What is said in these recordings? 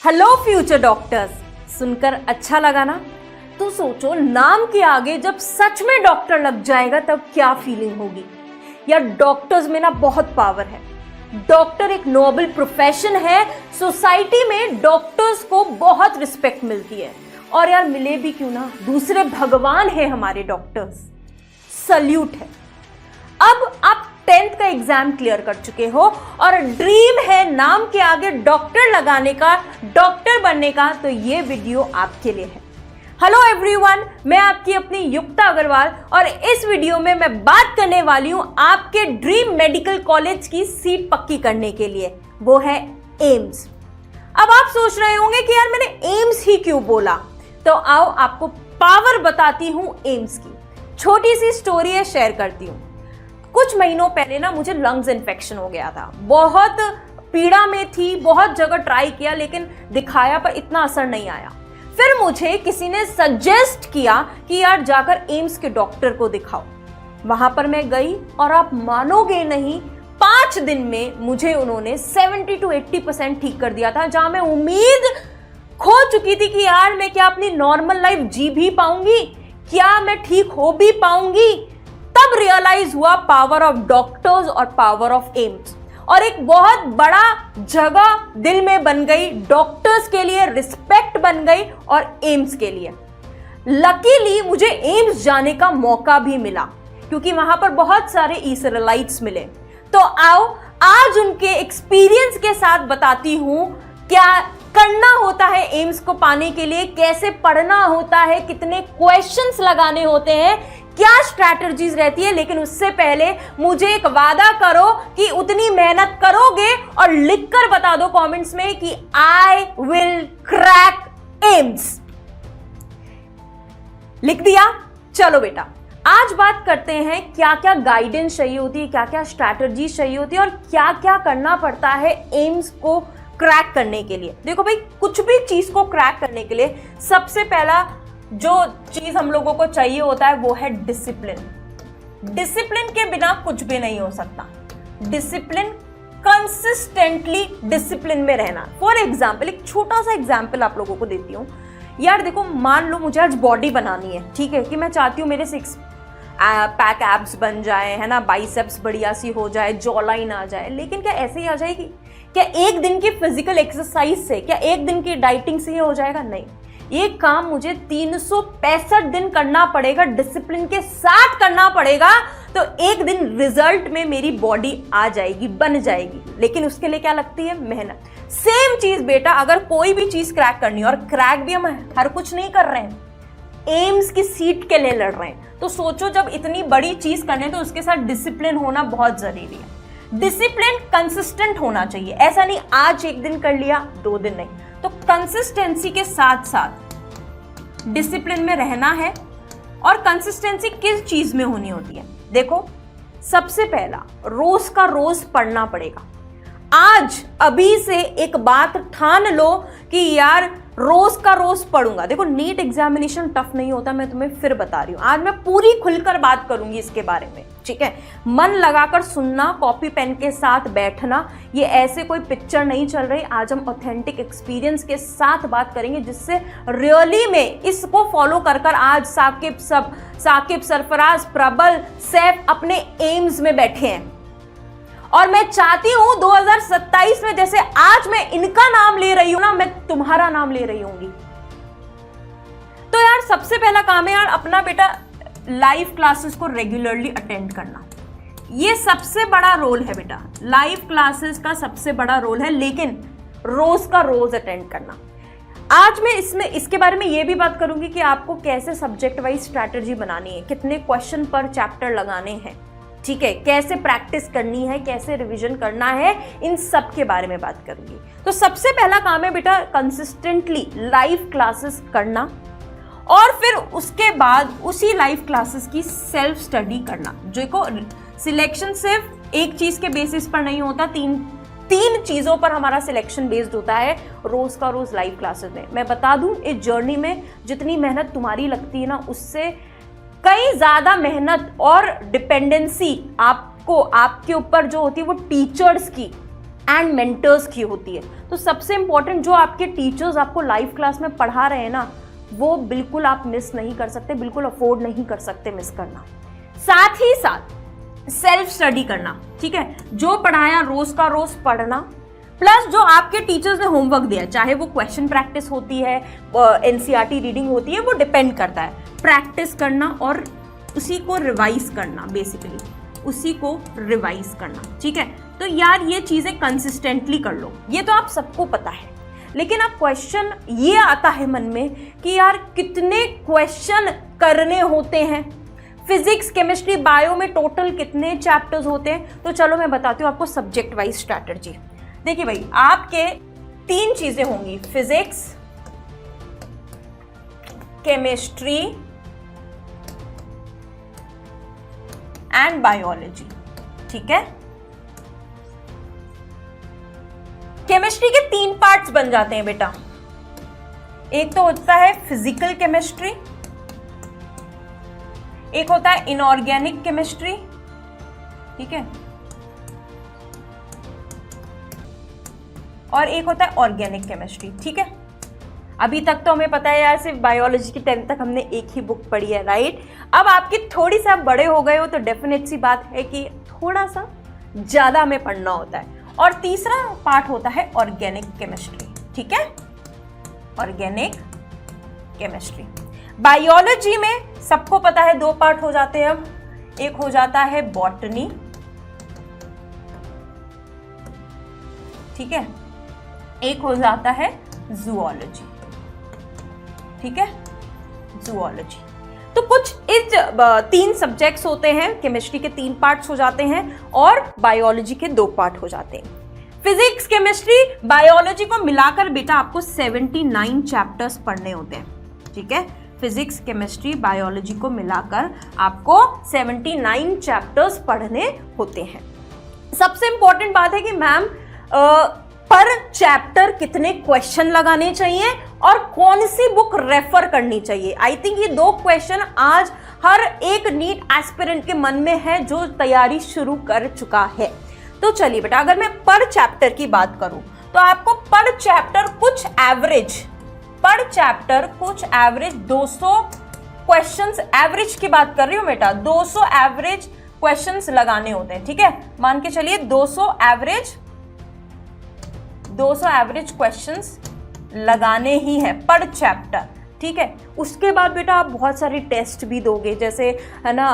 Hello future doctors, सुनकर अच्छा लगा ना? तो सोचो, नाम के आगे जब सच में डॉक्टर लग जाएगा तब क्या फीलिंग होगी। यार, डॉक्टर्स में ना बहुत पावर है। डॉक्टर एक नोबल प्रोफेशन है। सोसाइटी में डॉक्टर्स को बहुत रिस्पेक्ट मिलती है। और यार, मिले भी क्यों ना, दूसरे भगवान है हमारे डॉक्टर्स। सल्यूट है। अब आप 10th का एग्जाम क्लियर कर चुके हो और ड्रीम है नाम के आगे डॉक्टर लगाने का, डॉक्टर बनने का, तो ये वीडियो आपके लिए है। हेलो एवरीवन, मैं आपकी अपनी युक्ता अग्रवाल और इस वीडियो में मैं बात करने वाली हूं आपके ड्रीम मेडिकल कॉलेज की सीट पक्की करने के लिए, वो है एम्स। अब आप सोच रहे होंगे कि यार, मैंने एम्स ही क्यों बोला, तो आओ आपको पावर बताती हूं एम्स की। छोटी सी स्टोरी है, शेयर करती हूं। कुछ महीनों पहले ना मुझे लंग्स इन्फेक्शन हो गया था। बहुत पीड़ा में थी, बहुत जगह ट्राई किया लेकिन दिखाया पर इतना असर नहीं आया। फिर मुझे किसी ने सजेस्ट किया कि यार जाकर एम्स के डॉक्टर को दिखाओ। वहां पर मैं गई और आप मानोगे नहीं, 5 दिन में मुझे उन्होंने 70 to 80% ठीक कर दिया था। जहां मैं उम्मीद खो चुकी थी कि यार मैं क्या अपनी नॉर्मल लाइफ जी भी पाऊंगी, क्या मैं ठीक हो भी पाऊंगी, तब रियलाइज हुआ पावर ऑफ डॉक्टर्स और पावर ऑफ एम्स। और एक बहुत बड़ा जगह दिल में बन गई डॉक्टर्स के लिए, रिस्पेक्ट बन गई और एम्स के लिए। लकीली मुझे एम्स जाने का मौका भी मिला क्योंकि वहां पर बहुत सारे इसराइलाइट्स मिले। तो आओ आज उनके एक्सपीरियंस के साथ बताती हूं क्या करना होता है एम्स को पाने के लिए, कैसे पढ़ना होता है, कितने क्वेश्चंस लगाने होते हैं, क्या स्ट्रैटेजीज रहती है। लेकिन उससे पहले मुझे एक वादा करो कि उतनी मेहनत करोगे और लिखकर बता दो कमेंट्स में कि आई विल क्रैक एम्स। लिख दिया? चलो बेटा, आज बात करते हैं क्या क्या गाइडेंस चाहिए होती है, क्या क्या स्ट्रैटेजी चाहिए होती है और क्या क्या करना पड़ता है एम्स को क्रैक करने के लिए। देखो भाई, कुछ भी चीज को क्रैक करने के लिए सबसे पहला जो चीज हम लोगों को चाहिए होता है वो है डिसिप्लिन। डिसिप्लिन के बिना कुछ भी नहीं हो सकता। डिसिप्लिन, कंसिस्टेंटली डिसिप्लिन में रहना। फॉर एग्जाम्पल, एक छोटा सा एग्जाम्पल आप लोगों को देती हूँ। यार देखो, मान लो मुझे आज बॉडी बनानी है, ठीक है, कि मैं चाहती हूँ मेरे 6 पैक एब्स बन जाए, है ना, बाइसेप्स बढ़िया सी हो जाए, जॉ लाइन आ जाए। लेकिन क्या ऐसे ही आ जाएगी? क्या एक दिन की फिजिकल एक्सरसाइज से, क्या एक दिन की डाइटिंग से ही हो जाएगा? नहीं, ये काम मुझे 365 दिन करना पड़ेगा, डिसिप्लिन के साथ करना पड़ेगा। तो एक दिन रिजल्ट में मेरी बॉडी आ जाएगी, बन जाएगी। लेकिन उसके लिए क्या लगती है? मेहनत। सेम चीज बेटा, अगर कोई भी चीज क्रैक करनी है, और क्रैक भी हम हर कुछ नहीं कर रहे हैं, एम्स की सीट के लिए लड़ रहे हैं, तो सोचो जब इतनी बड़ी चीज करनी है तो उसके साथ डिसिप्लिन होना बहुत जरूरी है। डिसिप्लिन कंसिस्टेंट होना चाहिए। ऐसा नहीं आज एक दिन कर लिया, 2 दिन नहीं। तो कंसिस्टेंसी के साथ साथ डिसिप्लिन में रहना है। और कंसिस्टेंसी किस चीज में होनी होती है? देखो, सबसे पहला रोज का रोज पढ़ना पड़ेगा। आज अभी से एक बात ठान लो कि यार रोज का रोज पढ़ूंगा। देखो, नीट एग्जामिनेशन टफ नहीं होता, मैं तुम्हें फिर बता रही हूं। आज मैं पूरी खुलकर बात करूंगी इसके बारे में, ठीक है। मन लगाकर सुनना, कॉपी पेन के साथ बैठना। ये ऐसे कोई पिक्चर नहीं चल रही। आज हम ऑथेंटिक एक्सपीरियंस के साथ बात करेंगे जिससे रियली में इसको फॉलो कर आज साकिब, सरफराज, प्रबल, सैफ अपने एम्स में बैठे हैं। और मैं चाहती हूं 2027 में जैसे आज मैं इनका नाम ले रही हूं ना, मैं तुम्हारा नाम ले रही होंगी। तो यार सबसे पहला काम है यार अपना बेटा लाइव क्लासेस को रेगुलरली अटेंड करना। ये सबसे बड़ा रोल है बेटा, लाइव क्लासेस का सबसे बड़ा रोल है, लेकिन रोज का रोज अटेंड करना। आज मैं इसके बारे में ये भी बात करूंगी कि आपको कैसे सब्जेक्ट वाइज स्ट्रैटेजी बनानी है, कितने क्वेश्चन पर चैप्टर लगाने हैं, ठीक है, कैसे प्रैक्टिस करनी है, कैसे रिवीजन करना है, इन सब के बारे में बात करूंगी। तो सबसे पहला काम है बेटा कंसिस्टेंटली लाइव क्लासेस करना और फिर उसके बाद उसी लाइव क्लासेस की सेल्फ स्टडी करना। जो को सिलेक्शन सिर्फ एक चीज के बेसिस पर नहीं होता, तीन चीजों पर हमारा सिलेक्शन बेस्ड होता है रोज का रोज लाइव क्लासेस में। मैं बता दूं, इस जर्नी में जितनी मेहनत तुम्हारी लगती है ना, उससे कई ज्यादा मेहनत और डिपेंडेंसी आपको आपके ऊपर जो होती है वो टीचर्स की एंड मेंटर्स की होती है। तो सबसे इंपॉर्टेंट जो आपके टीचर्स आपको लाइव क्लास में पढ़ा रहे हैं ना, वो बिल्कुल आप मिस नहीं कर सकते, बिल्कुल अफोर्ड नहीं कर सकते मिस करना। साथ ही साथ सेल्फ स्टडी करना, ठीक है, जो पढ़ाया रोज का रोज पढ़ना, प्लस जो आपके टीचर्स ने होमवर्क दिया, चाहे वो क्वेश्चन प्रैक्टिस होती है, एनसीईआरटी रीडिंग होती है, वो डिपेंड करता है, प्रैक्टिस करना और उसी को रिवाइज करना, बेसिकली उसी को रिवाइज करना, ठीक है। तो यार ये चीजें कंसिस्टेंटली कर लो, ये तो आप सबको पता है। लेकिन अब क्वेश्चन ये आता है मन में कि यार कितने क्वेश्चन करने होते हैं, फिजिक्स केमिस्ट्री बायो में टोटल कितने चैप्टर्स होते हैं। तो चलो मैं बताती हूँ आपको सब्जेक्ट वाइज स्ट्रैटेजी। देखिए भाई, आपके 3 चीजें होंगी, फिजिक्स, केमिस्ट्री एंड बायोलॉजी, ठीक है। केमिस्ट्री के 3 पार्ट्स बन जाते हैं बेटा। एक तो होता है फिजिकल केमिस्ट्री, एक होता है इनऑर्गेनिक केमिस्ट्री, ठीक है, और एक होता है ऑर्गेनिक केमिस्ट्री, ठीक है। अभी तक तो हमें पता है यार सिर्फ बायोलॉजी की 10th तक हमने एक ही बुक पढ़ी है, राइट। अब आपकी थोड़ी सा बड़े हो गए हो तो डेफिनेट सी बात है कि थोड़ा सा ज्यादा हमें पढ़ना होता है। और तीसरा पार्ट होता है ऑर्गेनिक केमिस्ट्री, ठीक है, ऑर्गेनिक केमिस्ट्री। बायोलॉजी में सबको पता है 2 पार्ट हो जाते हैं। अब एक हो जाता है बॉटनी, ठीक है, एक हो जाता है जूलॉजी, ठीक है, जूलॉजी। तो कुछ इस 3 सब्जेक्ट्स होते हैं, केमिस्ट्री के 3 पार्ट्स हो जाते हैं और बायोलॉजी के 2 पार्ट हो जाते हैं। फिजिक्स केमिस्ट्री बायोलॉजी को मिलाकर बेटा आपको 79 चैप्टर्स पढ़ने होते हैं, ठीक है। फिजिक्स केमिस्ट्री बायोलॉजी को मिलाकर आपको 79 चैप्टर्स पढ़ने होते हैं। सबसे इंपॉर्टेंट बात है कि मैम पर चैप्टर कितने क्वेश्चन लगाने चाहिए और कौन सी बुक रेफर करनी चाहिए। आई थिंक ये 2 क्वेश्चन आज हर एक नीट एस्पिरेंट के मन में है जो तैयारी शुरू कर चुका है। तो चलिए बेटा, अगर मैं पर चैप्टर की बात करूं तो आपको पर चैप्टर कुछ एवरेज 200 क्वेश्चंस, एवरेज की बात कर रही हूं बेटा, 200 एवरेज क्वेश्चंस लगाने होते हैं, ठीक है। मान के चलिए 200 एवरेज क्वेश्चंस लगाने ही है पर चैप्टर, ठीक है। उसके बाद बेटा आप बहुत सारे टेस्ट भी दोगे, जैसे है ना,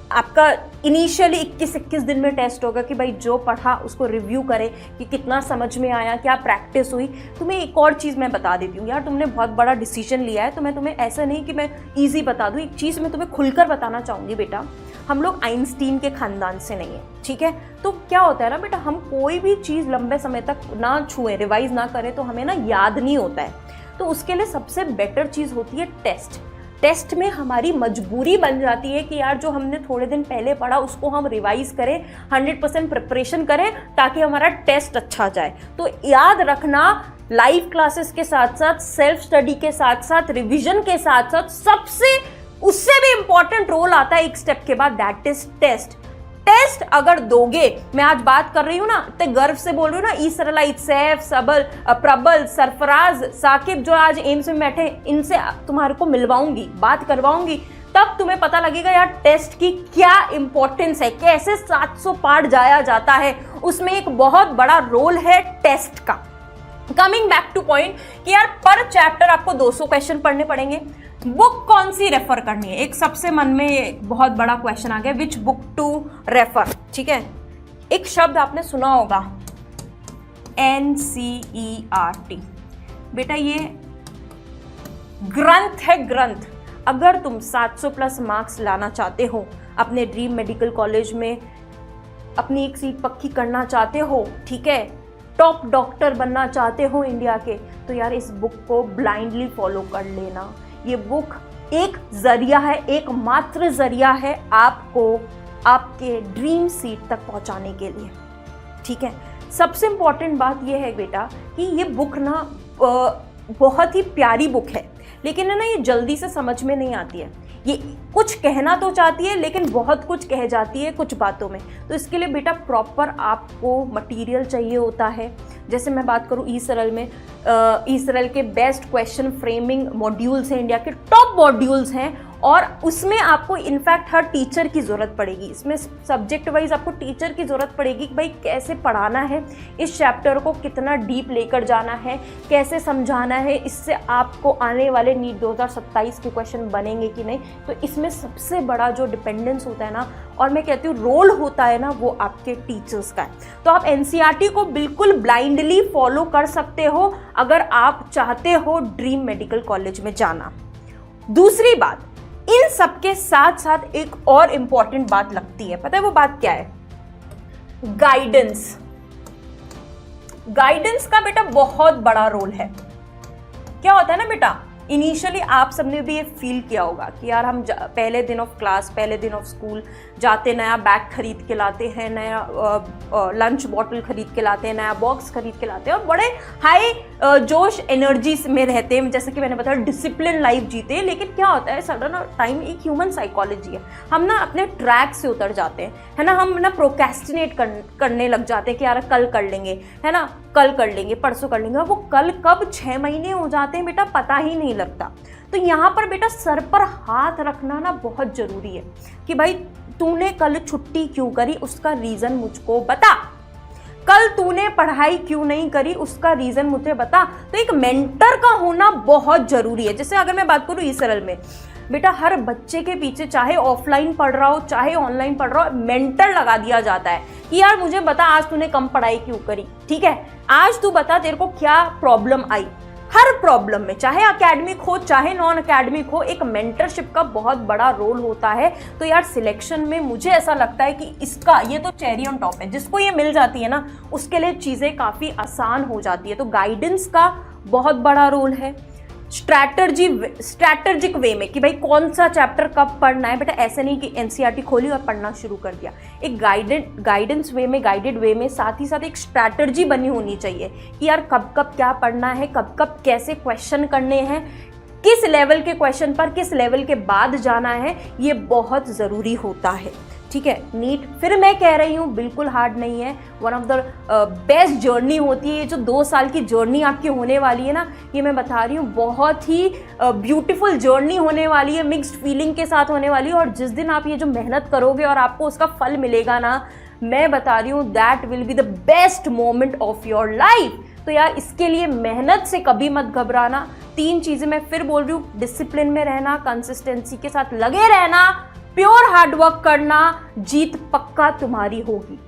आपका इनिशियली 21 दिन में टेस्ट होगा कि भाई जो पढ़ा उसको रिव्यू करे कि कितना समझ में आया, क्या प्रैक्टिस हुई। तुम्हें एक और चीज़ मैं बता देती हूँ यार, तुमने बहुत बड़ा डिसीजन लिया है तो मैं तुम्हें ऐसा नहीं कि मैं ईजी बता दूँ, एक चीज़ मैं तुम्हें खुलकर बताना चाहूँगी बेटा, हम लोग आइंस्टीन के खानदान से नहीं है, ठीक है। तो क्या होता है ना बेटा, हम कोई भी चीज़ लंबे समय तक ना छुएं, रिवाइज ना करें तो हमें ना याद नहीं होता है। तो उसके लिए सबसे बेटर चीज़ होती है टेस्ट। टेस्ट में हमारी मजबूरी बन जाती है कि यार जो हमने थोड़े दिन पहले पढ़ा उसको हम रिवाइज करें, 100% प्रिपरेशन करें ताकि हमारा टेस्ट अच्छा जाए। तो याद रखना, लाइव क्लासेस के साथ साथ, सेल्फ स्टडी के साथ साथ, रिविजन के साथ साथ, सबसे उससे भी इंपॉर्टेंट रोल आता है एक स्टेप के बाद, दैट इज टेस्ट। टेस्ट अगर दोगे, मैं आज बात कर रही हूँ ना तो गर्व से बोल रही हूँ ना, ईसरला, सैफ, सबल, प्रबल, सरफराज, साकिब जो आज एम्स में बैठे, इनसे तुम्हारे को मिलवाऊंगी, बात करवाऊंगी, तब तुम्हें पता लगेगा यार टेस्ट की क्या इंपॉर्टेंस है, कैसे 700 पार्ट जाया जाता है, उसमें एक बहुत बड़ा रोल है टेस्ट का। कमिंग बैक टू पॉइंट कि यार पर चैप्टर आपको 200 क्वेश्चन पढ़ने पड़ेंगे। बुक कौन सी रेफर करनी है, एक सबसे मन में बहुत बड़ा क्वेश्चन आ गया, विच बुक टू रेफर, ठीक है। एक शब्द आपने सुना होगा NCERT, बेटा ये ग्रंथ है, ग्रंथ। अगर तुम 700 प्लस मार्क्स लाना चाहते हो, अपने ड्रीम मेडिकल कॉलेज में अपनी एक सीट पक्की करना चाहते हो, ठीक है, टॉप डॉक्टर बनना चाहते हो इंडिया के, तो यार इस बुक को ब्लाइंडली फॉलो कर लेना। ये बुक एक जरिया है, एक मात्र जरिया है आपको आपके ड्रीम सीट तक पहुंचाने के लिए, ठीक है। सबसे इंपॉर्टेंट बात ये है बेटा कि ये बुक ना बहुत ही प्यारी बुक है, लेकिन है ना ये जल्दी से समझ में नहीं आती है। ये कुछ कहना तो चाहती है लेकिन बहुत कुछ कह जाती है कुछ बातों में। तो इसके लिए बेटा प्रॉपर आपको मटेरियल चाहिए होता है। जैसे मैं बात करूँ ई सरल में, ई सरल के बेस्ट क्वेश्चन फ्रेमिंग मॉड्यूल्स हैं, इंडिया के टॉप मॉड्यूल्स हैं, और उसमें आपको इनफैक्ट हर टीचर की ज़रूरत पड़ेगी। इसमें सब्जेक्ट वाइज आपको टीचर की ज़रूरत पड़ेगी कि भाई कैसे पढ़ाना है, इस चैप्टर को कितना डीप लेकर जाना है, कैसे समझाना है, इससे आपको आने वाले नीट 2027 के क्वेश्चन बनेंगे कि नहीं। तो इसमें सबसे बड़ा जो डिपेंडेंस होता है ना, और मैं कहती हूँ रोल होता है ना, वो आपके टीचर्स का है। तो आप एनसीईआरटी को बिल्कुल ब्लाइंडली फॉलो कर सकते हो अगर आप चाहते हो ड्रीम मेडिकल कॉलेज में जाना। दूसरी बात, इन सबके साथ साथ एक और इंपॉर्टेंट बात लगती है, पता है वो बात क्या है? गाइडेंस। गाइडेंस का बेटा बहुत बड़ा रोल है। क्या होता है ना बेटा, इनिशियली आप सबने भी ये फील किया होगा कि यार हम पहले दिन ऑफ क्लास, पहले दिन ऑफ स्कूल जाते, नया बैग खरीद के लाते हैं, नया लंच बॉटल खरीद के लाते हैं, नया बॉक्स खरीद के लाते हैं, और बड़े हाई जोश एनर्जी में रहते हैं। जैसे कि मैंने बताया डिसिप्लिन लाइफ जीते हैं। लेकिन क्या होता है सडन टाइम, एक ह्यूमन साइकोलॉजी है, हम ना अपने ट्रैक से उतर जाते हैं, है ना। हम ना प्रोक्रेस्टिनेट करने लग जाते हैं कि यार कल कर लेंगे, है ना, कल कर लेंगे, परसों कर लेंगे, और वो कल कब 6 महीने हो जाते हैं बेटा पता ही नहीं लगता। तो यहाँ पर बेटा सर पर हाथ रखना ना बहुत जरूरी है कि भाई तूने कल छुट्टी क्यों करी, उसका रीजन मुझको बता। कल तूने पढ़ाई क्यों नहीं करी, उसका रीजन मुझे बता। तो एक मेंटर का होना बहुत जरूरी है। जैसे अगर मैं बात करूँ ई सरल में, बेटा हर बच्चे के पीछे चाहे ऑफलाइन पढ़ रहा हो चाहे ऑनलाइन पढ़ रहा हो, मेंटर लगा दिया जाता है कि यार मुझे बता आज तूने कम पढ़ाई क्यों करी, ठीक है, आज तू बता तेरे को क्या प्रॉब्लम आई। हर प्रॉब्लम में, चाहे एकेडमिक हो चाहे नॉन एकेडमिक हो, एक मेंटरशिप का बहुत बड़ा रोल होता है। तो यार सिलेक्शन में मुझे ऐसा लगता है कि इसका ये तो चेरी ऑन टॉप है, जिसको ये मिल जाती है ना उसके लिए चीज़ें काफ़ी आसान हो जाती है। तो गाइडेंस का बहुत बड़ा रोल है। स्ट्रैटेजिक वे में कि भाई कौन सा चैप्टर कब पढ़ना है। बेटा ऐसे नहीं कि एनसीईआरटी खोली और पढ़ना शुरू कर दिया। एक गाइडेंस वे में, गाइडेड वे में साथ ही साथ एक स्ट्रैटेजी बनी होनी चाहिए कि यार कब कब क्या पढ़ना है, कब कब कैसे क्वेश्चन करने हैं, किस लेवल के क्वेश्चन पर किस लेवल के बाद जाना है, ये बहुत ज़रूरी होता है। ठीक है, नीट फिर मैं कह रही हूँ बिल्कुल हार्ड नहीं है, one of the best journey होती है। ये जो 2 साल की जर्नी आपकी होने वाली है ना, ये मैं बता रही हूँ बहुत ही ब्यूटीफुल जर्नी होने वाली है, मिक्स्ड फीलिंग के साथ होने वाली है। और जिस दिन आप ये जो मेहनत करोगे और आपको उसका फल मिलेगा ना, मैं बता रही हूँ that will be the best moment of your life. तो यार इसके लिए मेहनत से कभी मत घबराना। 3 चीज़ें मैं फिर बोल रही हूँ, डिसिप्लिन में रहना, कंसिस्टेंसी के साथ लगे रहना, प्योर हार्डवर्क करना, जीत पक्का तुम्हारी होगी।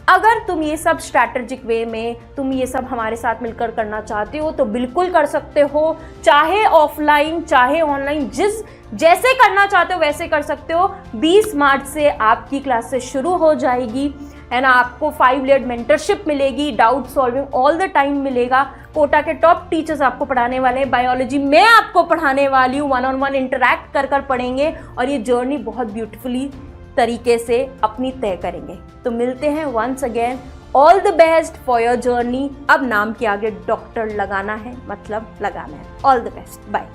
अगर तुम ये सब स्ट्रैटेजिक वे में, तुम ये सब हमारे साथ मिलकर करना चाहते हो तो बिल्कुल कर सकते हो, चाहे ऑफलाइन चाहे ऑनलाइन, जैसे करना चाहते हो वैसे कर सकते हो। 20 मार्च से आपकी क्लासेस शुरू हो जाएगी, है ना। आपको 5 लेयर्ड मेंटरशिप मिलेगी, doubt solving all the time मिलेगा, कोटा के टॉप टीचर्स आपको पढ़ाने वाले हैं, बायोलॉजी मैं आपको पढ़ाने वाली हूँ, 1-on-1 इंटरैक्ट कर पढ़ेंगे, और ये जर्नी बहुत ब्यूटीफुली तरीके से अपनी तय करेंगे। तो मिलते हैं once again, all the best for your journey. अब नाम के आगे डॉक्टर लगाना है, मतलब लगाना है। All the best, bye.